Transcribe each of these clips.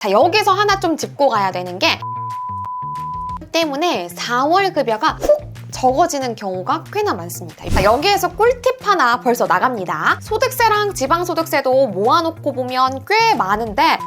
자, 여기서 하나 좀 짚고 가야 되는 게 때문에 4월 급여가 훅 적어지는 경우가 꽤나 많습니다. 자, 여기에서 꿀팁 하나 벌써 나갑니다. 소득세랑 지방소득세도 모아놓고 보면 꽤 많은데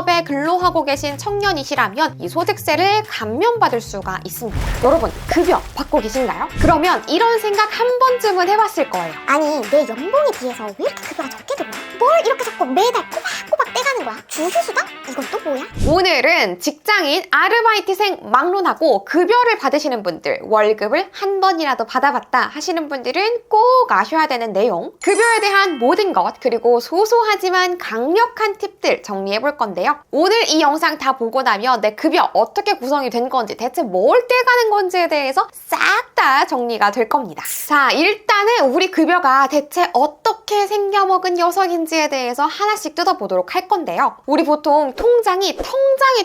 에 근로하고 계신 청년이시라면 이 소득세를 감면받을 수가 있습니다. 여러분, 급여 받고 계신가요? 그러면 이런 생각 한 번쯤은 해봤을 거예요. 아니, 내 연봉에 비해서 왜 이렇게 급여가 적게 들어와? 뭘 이렇게 자꾸 매달 꼬박꼬박 떼가는 거야? 주휴수당? 이건 또 뭐야? 오늘은 직장인, 아르바이트생 막론하고 급여를 받으시는 분들, 월급을 한 번이라도 받아봤다 하시는 분들은 꼭 아셔야 되는 내용, 급여에 대한 모든 것, 그리고 소소하지만 강력한 팁들 정리해볼 건데요. 오늘 이 영상 다 보고 나면 내 급여 어떻게 구성이 된 건지, 대체 뭘 떼가는 건지에 대해서 싹 다 정리가 될 겁니다. 자, 일단은 우리 급여가 대체 어떻게 생겨먹은 녀석인지에 대해서 하나씩 뜯어보도록 할 건데요. 우리 보통 통장이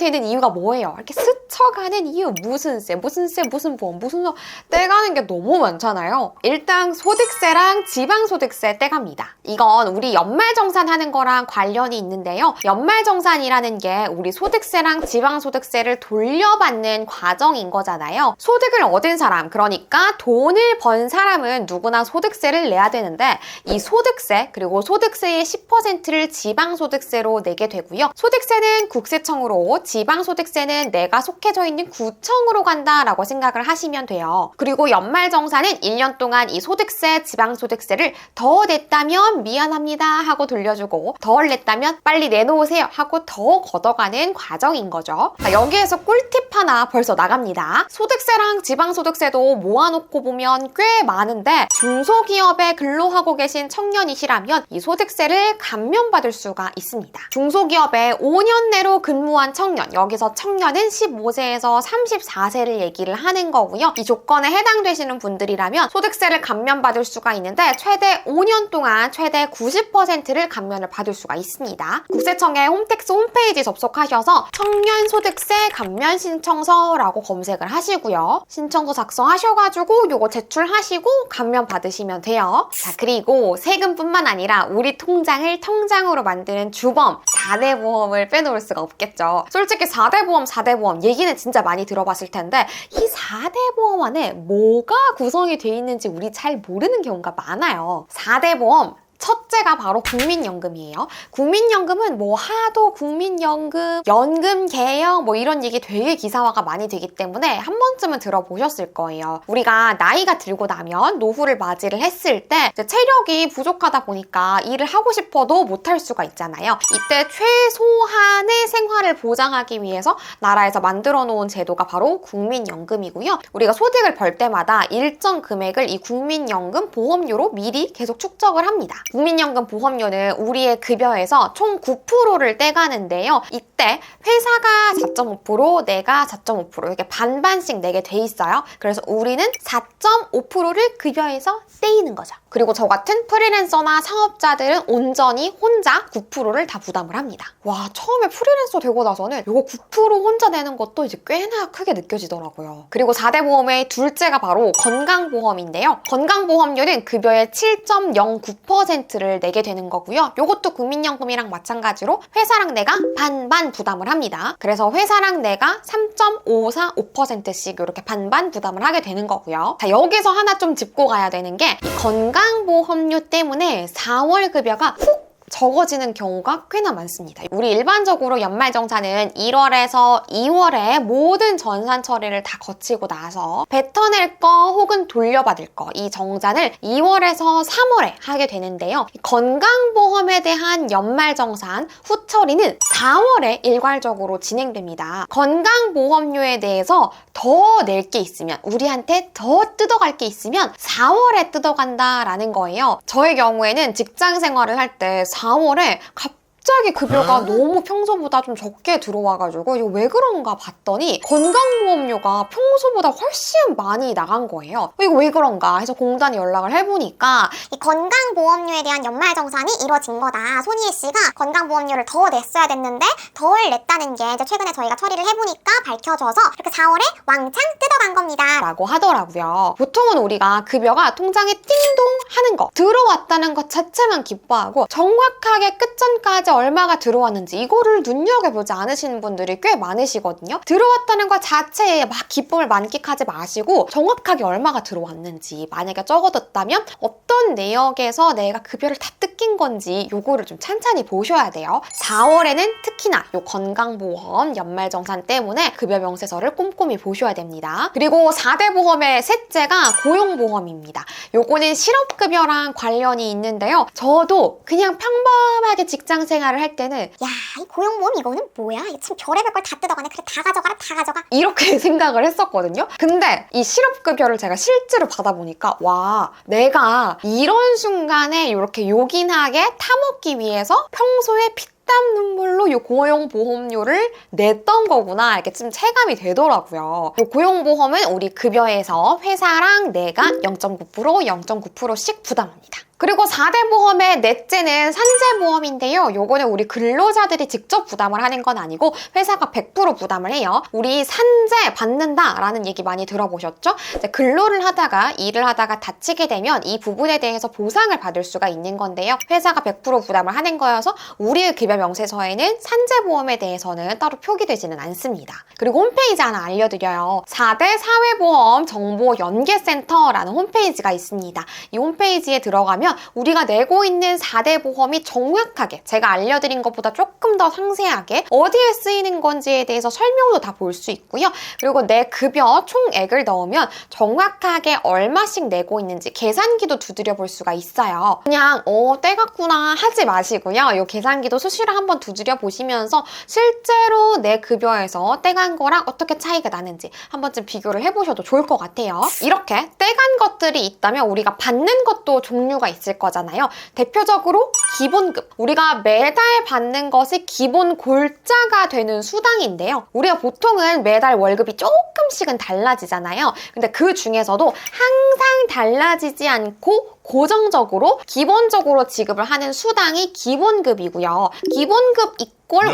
되는 이유가 뭐예요? 이렇게 스쳐가는 이유, 무슨 세, 무슨 보험, 무슨 떼가는 게 너무 많잖아요. 일단 소득세랑 지방소득세 떼갑니다. 이건 우리 연말정산하는 거랑 관련이 있는데요. 연말정산이라는 게 우리 소득세랑 지방소득세를 돌려받는 과정인 거잖아요. 소득을 얻은 사람, 그러니까 돈을 번 사람은 누구나 소득세를 내야 되는데 이 소득세, 그리고 소득세의 10%를 지방소득세로 내게 되고요. 소득세는 국세청으로, 지방소득세는 내가 속해져 있는 구청으로 간다라고 생각을 하시면 돼요. 그리고 연말정산은 1년 동안 이 소득세, 지방소득세를 더 냈다면 미안합니다 하고 돌려주고, 덜 냈다면 빨리 내놓으세요 하고 더 걷어가는 과정인 거죠. 자, 여기에서 꿀팁 하나 벌써 나갑니다. 소득세랑 지방소득세도 모아놓고 보면 꽤 많은데 중소기업에 근로하고 계신 청년이시라면 이 소득세를 감면받을 수가 있습니다. 중소기업에 5년 내로 근무한 청년, 여기서 청년은 15세에서 34세를 얘기를 하는 거고요. 이 조건에 해당되시는 분들이라면 소득세를 감면받을 수가 있는데 최대 5년 동안 최대 90%를 감면을 받을 수가 있습니다. 국세청의 홈택스 홈페이지 접속하셔서 청년소득세 감면 신청서라고 검색을 하시고요. 신청서 작성하셔가지고 요거 제출하시고 감면 받으시면 돼요. 자, 그리고 세금뿐만 아니라 우리 통장을 통장으로 만드는 주범 4대 보험을 빼놓을 수가 없겠죠. 솔직히 4대 보험 얘기는 진짜 많이 들어봤을 텐데 이 4대 보험 안에 뭐가 구성이 돼 있는지 우리 잘 모르는 경우가 많아요. 4대 보험 첫째가 바로 국민연금이에요. 국민연금은 뭐 하도 국민연금, 연금 개혁 뭐 이런 얘기 되게 기사화가 많이 되기 때문에 한 번쯤은 들어보셨을 거예요. 우리가 나이가 들고 나면 노후를 맞이를 했을 때 이제 체력이 부족하다 보니까 일을 하고 싶어도 못할 수가 있잖아요. 이때 최소한의 생활을 보장하기 위해서 나라에서 만들어 놓은 제도가 바로 국민연금이고요. 우리가 소득을 벌 때마다 일정 금액을 이 국민연금 보험료로 미리 계속 축적을 합니다. 국민연금 보험료는 우리의 급여에서 총 9%를 떼가는데요. 이때 회사가 4.5%, 내가 4.5% 이렇게 반반씩 내게 돼 있어요. 그래서 우리는 4.5%를 급여에서 떼이는 거죠. 그리고 저 같은 프리랜서나 사업자들은 온전히 혼자 9%를 다 부담을 합니다. 와, 처음에 프리랜서 되고 나서는 이거 9% 혼자 내는 것도 이제 꽤나 크게 느껴지더라고요. 그리고 4대 보험의 둘째가 바로 건강보험인데요. 건강보험료는 급여의 7.09%를 내게 되는 거고요. 이것도 국민연금이랑 마찬가지로 회사랑 내가 반반 부담을 합니다. 그래서 회사랑 내가 3.545%씩 이렇게 반반 부담을 하게 되는 거고요. 자, 여기서 하나 좀 짚고 가야 되는 게 이 건강보험료 때문에 4월 급여가 훅 적어지는 경우가 꽤나 많습니다. 우리 일반적으로 연말정산은 1월에서 2월에 모든 전산 처리를 다 거치고 나서 뱉어낼 거 혹은 돌려받을 거, 이 정산을 2월에서 3월에 하게 되는데요. 건강보험에 대한 연말정산 후처리는 4월에 일괄적으로 진행됩니다. 건강보험료에 대해서 더 낼 게 있으면, 우리한테 더 뜯어갈 게 있으면 4월에 뜯어간다라는 거예요. 저의 경우에는 직장 생활을 할 때 4월에 갑자기 급여가 너무 평소보다 좀 적게 들어와가지고 이거 왜 그런가 봤더니 건강보험료가 평소보다 훨씬 많이 나간 거예요. 이거 왜 그런가 해서 공단에 연락을 해보니까 이 건강보험료에 대한 연말정산이 이루어진 거다. 손희애 씨가 건강보험료를 더 냈어야 됐는데 덜 냈다는 게 이제 최근에 저희가 처리를 해보니까 밝혀져서 이렇게 4월에 왕창 뜯어간 겁니다. 라고 하더라고요. 보통은 우리가 급여가 통장에 띵동 하는 거, 들어왔다는 것 자체만 기뻐하고 정확하게 끝전까지 얼마가 들어왔는지 이거를 눈여겨보지 않으시는 분들이 꽤 많으시거든요. 들어왔다는 것 자체에 막 기쁨을 만끽하지 마시고 정확하게 얼마가 들어왔는지, 만약에 적어뒀다면 어떤 내역에서 내가 급여를 다 뜯긴 건지 요거를 좀 찬찬히 보셔야 돼요. 4월에는 특히나 요 건강보험 연말정산 때문에 급여 명세서를 꼼꼼히 보셔야 됩니다. 그리고 4대 보험의 셋째가 고용보험입니다. 요거는 실업급여랑 관련이 있는데요. 저도 그냥 평범하게 직장 생활을 할 때는 야, 이 고용보험 이거는 뭐야? 이거 참 별의별 걸 다 뜯어가네. 그래, 다 가져가라, 다 가져가. 이렇게 생각을 했었거든요. 근데 이 실업급여를 제가 실제로 받아보니까 와, 내가 이런 순간에 이렇게 요긴하게 타먹기 위해서 평소에 피땀 눈물로 이 고용보험료를 냈던 거구나, 이렇게 좀 체감이 되더라고요. 이 고용보험은 우리 급여에서 회사랑 내가 0.9%, 0.9%씩 부담합니다. 그리고 4대 보험의 넷째는 산재보험인데요. 요거는 우리 근로자들이 직접 부담을 하는 건 아니고 회사가 100% 부담을 해요. 우리 산재 받는다라는 얘기 많이 들어보셨죠? 이제 근로를 하다가 일을 하다가 다치게 되면 이 부분에 대해서 보상을 받을 수가 있는 건데요. 회사가 100% 부담을 하는 거여서 우리의 급여 명세서에는 산재보험에 대해서는 따로 표기되지는 않습니다. 그리고 홈페이지 하나 알려드려요. 4대 사회보험 정보연계센터라는 홈페이지가 있습니다. 이 홈페이지에 들어가면 우리가 내고 있는 4대 보험이 정확하게 제가 알려드린 것보다 조금 더 상세하게 어디에 쓰이는 건지에 대해서 설명도 다 볼 수 있고요. 그리고 내 급여 총액을 넣으면 정확하게 얼마씩 내고 있는지 계산기도 두드려 볼 수가 있어요. 그냥 떼갔구나 하지 마시고요. 이 계산기도 수시로 한번 두드려 보시면서 실제로 내 급여에서 떼간 거랑 어떻게 차이가 나는지 한 번쯤 비교를 해보셔도 좋을 것 같아요. 이렇게 떼간 것들이 있다면 우리가 받는 것도 종류가 있을 거잖아요. 대표적으로 기본급. 우리가 매달 받는 것이 기본 골자가 되는 수당인데요. 우리가 보통은 매달 월급이 조금씩은 달라지잖아요. 근데 그 중에서도 항상 달라지지 않고 고정적으로 기본적으로 지급을 하는 수당이 기본급이고요. 기본급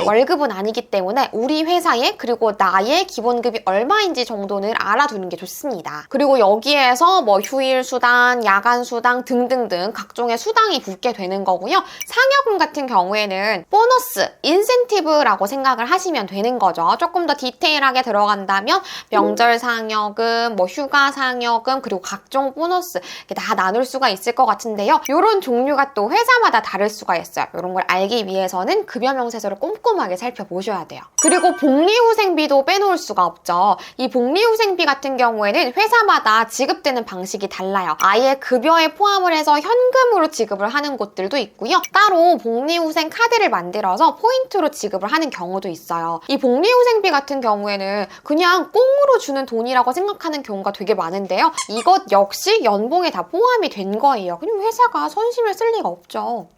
월급은 아니기 때문에 우리 회사에 그리고 나의 기본급이 얼마인지 정도는 알아두는 게 좋습니다. 그리고 여기에서 뭐 휴일 수당, 야간 수당 등등등 각종의 수당이 붙게 되는 거고요. 상여금 같은 경우에는 보너스, 인센티브라고 생각을 하시면 되는 거죠. 조금 더 디테일하게 들어간다면 명절 상여금, 뭐 휴가 상여금, 그리고 각종 보너스 이렇게 다 나눌 수가 있을 것 같은데요. 이런 종류가 또 회사마다 다를 수가 있어요. 이런 걸 알기 위해서는 급여 명세서를 꼼꼼하게 살펴보셔야 돼요. 그리고 복리후생비도 빼놓을 수가 없죠. 이 복리후생비 같은 경우에는 회사마다 지급되는 방식이 달라요. 아예 급여에 포함을 해서 현금으로 지급을 하는 곳들도 있고요. 따로 복리후생 카드를 만들어서 포인트로 지급을 하는 경우도 있어요. 이 복리후생비 같은 경우에는 그냥 꽁으로 주는 돈이라고 생각하는 경우가 되게 많은데요. 이것 역시 연봉에 다 포함이 된 거예요. 그냥 회사가 선심을 쓸 리가 없죠.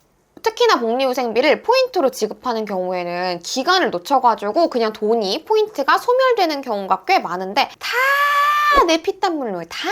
특히나 복리후생비를 포인트로 지급하는 경우에는 기간을 놓쳐가지고 그냥 돈이, 포인트가 소멸되는 경우가 꽤 많은데 다 내 피땀물로 다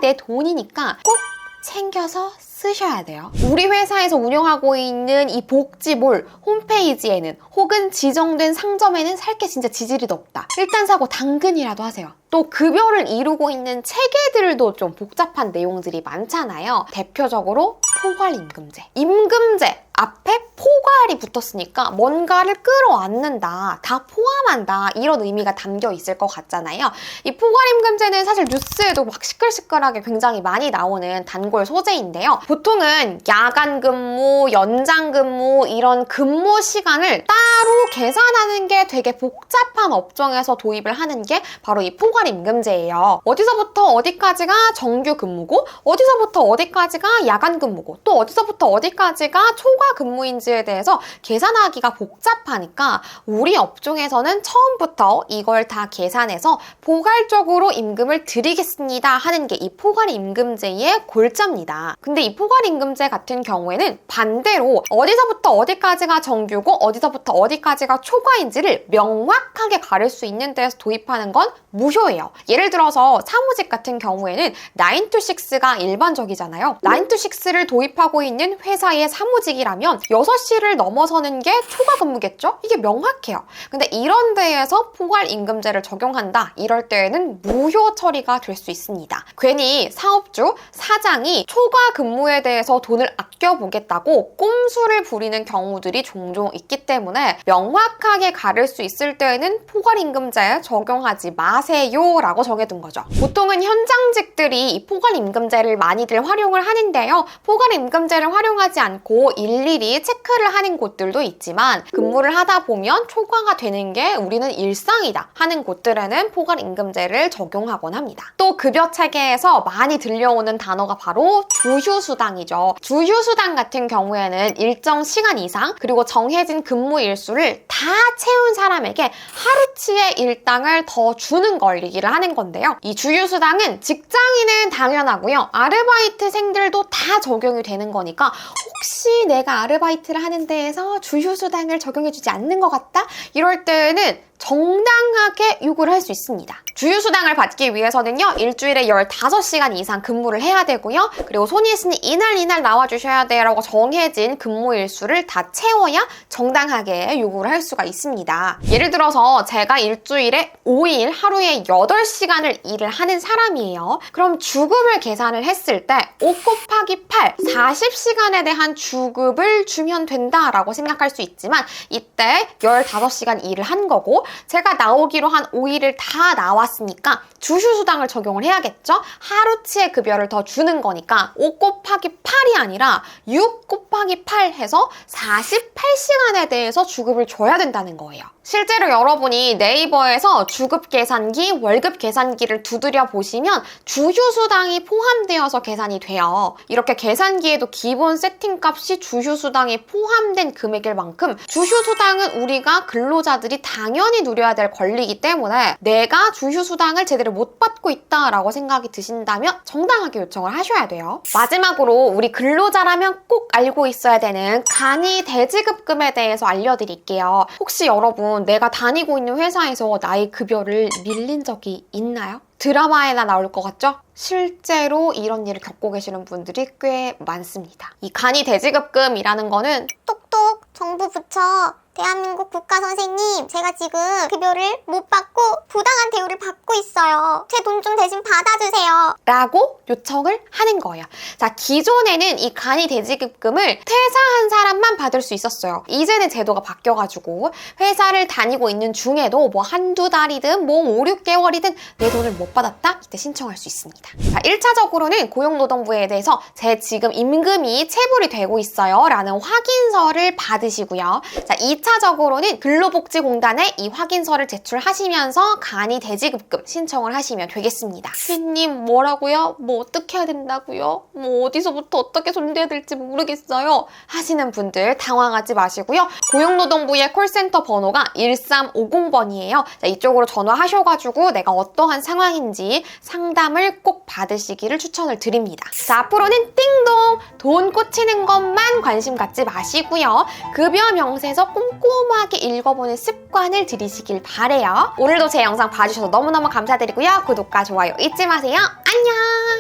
내 돈이니까 꼭 챙겨서 쓰셔야 돼요. 우리 회사에서 운영하고 있는 이 복지몰 홈페이지에는 혹은 지정된 상점에는 살 게 진짜 지지리도 없다. 일단 사고 당근이라도 하세요. 또 급여를 이루고 있는 체계들도 좀 복잡한 내용들이 많잖아요. 대표적으로 포괄임금제. 임금제 앞에 포괄이 붙었으니까 뭔가를 끌어안는다, 다 포함한다 이런 의미가 담겨 있을 것 같잖아요. 이 포괄임금제는 사실 뉴스에도 막 시끌시끌하게 굉장히 많이 나오는 단골 소재인데요. 보통은 야간 근무, 연장 근무 이런 근무 시간을 따로 계산하는 게 되게 복잡한 업종에서 도입을 하는 게 바로 이 포괄임금제예요. 어디서부터 어디까지가 정규 근무고 어디서부터 어디까지가 야간 근무고 또 어디서부터 어디까지가 초과 근무인지에 대해서 계산하기가 복잡하니까 우리 업종에서는 처음부터 이걸 다 계산해서 포괄적으로 임금을 드리겠습니다 하는 게 이 포괄임금제의 골자입니다. 근데 이 포괄임금제 같은 경우에는 반대로 어디서부터 어디까지가 정규고 어디서부터 어디까지가 초과인지를 명확하게 가릴 수 있는 데서 도입하는 건 무효예요. 예를 들어서 사무직 같은 경우에는 9to6가 일반적이잖아요. 9to6를 도입하고 있는 회사의 사무직이라 9시라면 6시를 넘어서는 게 초과 근무겠죠? 이게 명확해요. 근데 이런 데에서 포괄임금제를 적용한다. 이럴 때에는 무효 처리가 될 수 있습니다. 괜히 사업주, 사장이 초과 근무에 대해서 돈을 아껴보겠다고 꼼수를 부리는 경우들이 종종 있기 때문에 명확하게 가를 수 있을 때에는 포괄임금제 적용하지 마세요 라고 정해둔 거죠. 보통은 현장직들이 이 포괄임금제를 많이들 활용을 하는데요. 포괄임금제를 활용하지 않고 일일이 체크를 하는 곳들도 있지만 근무를 하다 보면 초과가 되는 게 우리는 일상이다 하는 곳들에는 포괄임금제를 적용하곤 합니다. 또 급여 체계에서 많이 들려오는 단어가 바로 주휴수당이죠. 주휴수당 같은 경우에는 일정 시간 이상 그리고 정해진 근무 일수를 다 채운 사람에게 하루치의 일당을 더 주는 걸 얘기를 하는 건데요. 이 주휴수당은 직장인은 당연하고요. 아르바이트생들도 다 적용이 되는 거니까 혹시 내가 아르바이트를 하는 데에서 주휴수당을 적용해주지 않는 것 같다? 이럴 때는 정당하게 요구를 할 수 있습니다. 주휴수당을 받기 위해서는요, 일주일에 15시간 이상 근무를 해야 되고요. 그리고 손희애 씨는 이날 나와주셔야 돼라고 정해진 근무 일수를 다 채워야 정당하게 요구를 할 수가 있습니다. 예를 들어서 제가 일주일에 5일 하루에 8시간을 일을 하는 사람이에요. 그럼 주급을 계산을 했을 때 5 곱하기 8, 40시간에 대한 주급을 주면 된다라고 생각할 수 있지만 이때 15시간 일을 한 거고 제가 나오기로 한 5일을 다 나왔으니까 주휴수당을 적용을 해야겠죠? 하루치의 급여를 더 주는 거니까 5 곱하기 8이 아니라 6 곱하기 8 해서 48시간에 대해서 주급을 줘야 된다는 거예요. 실제로 여러분이 네이버에서 주급 계산기, 월급 계산기를 두드려 보시면 주휴수당이 포함되어서 계산이 돼요. 이렇게 계산기에도 기본 세팅값이 주휴수당이 포함된 금액일 만큼 주휴수당은 우리가 근로자들이 당연히 누려야 될 권리이기 때문에 내가 주휴수당을 제대로 못 받고 있다라고 생각이 드신다면 정당하게 요청을 하셔야 돼요. 마지막으로 우리 근로자라면 꼭 알고 있어야 되는 간이 대지급금에 대해서 알려드릴게요. 혹시 여러분 내가 다니고 있는 회사에서 나의 급여를 밀린 적이 있나요? 드라마에나 나올 것 같죠? 실제로 이런 일을 겪고 계시는 분들이 꽤 많습니다. 이 간이 대지급금이라는 거는 똑똑 정부 부처 대한민국 국가 선생님, 제가 지금 급여를 못 받고 부당한 대우를 받고 있어요. 제 돈 좀 대신 받아주세요. 라고 요청을 하는 거예요. 자, 기존에는 이 간이 대지급금을 퇴사한 사람만 받을 수 있었어요. 이제는 제도가 바뀌어가지고 회사를 다니고 있는 중에도 뭐 한두 달이든 뭐 5, 6개월이든 내 돈을 못 받았다? 이때 신청할 수 있습니다. 자, 1차적으로는 고용노동부에 대해서 제 지금 임금이 체불이 되고 있어요 라는 확인서를 받으시고요. 자, 2차적으로는 근로복지공단에 이 확인서를 제출하시면서 간이 대지급금 신청을 하시면 되겠습니다. 선생님 뭐라고요? 뭐 어떻게 해야 된다고요? 뭐 어디서부터 어떻게 손대야 될지 모르겠어요 하시는 분들 당황하지 마시고요. 고용노동부의 콜센터 번호가 1350번이에요. 자, 이쪽으로 전화하셔가지고 내가 어떠한 상황인지 상담을 꼭 받으시기를 추천을 드립니다. 자, 앞으로는 띵동 돈 꽂히는 것만 관심 갖지 마시고요. 급여 명세서 꼼꼼하게 읽어보는 습관을 들이시길 바래요. 오늘도 제 영상 봐주셔서 너무너무 감사드리고요. 구독과 좋아요 잊지 마세요. 안녕!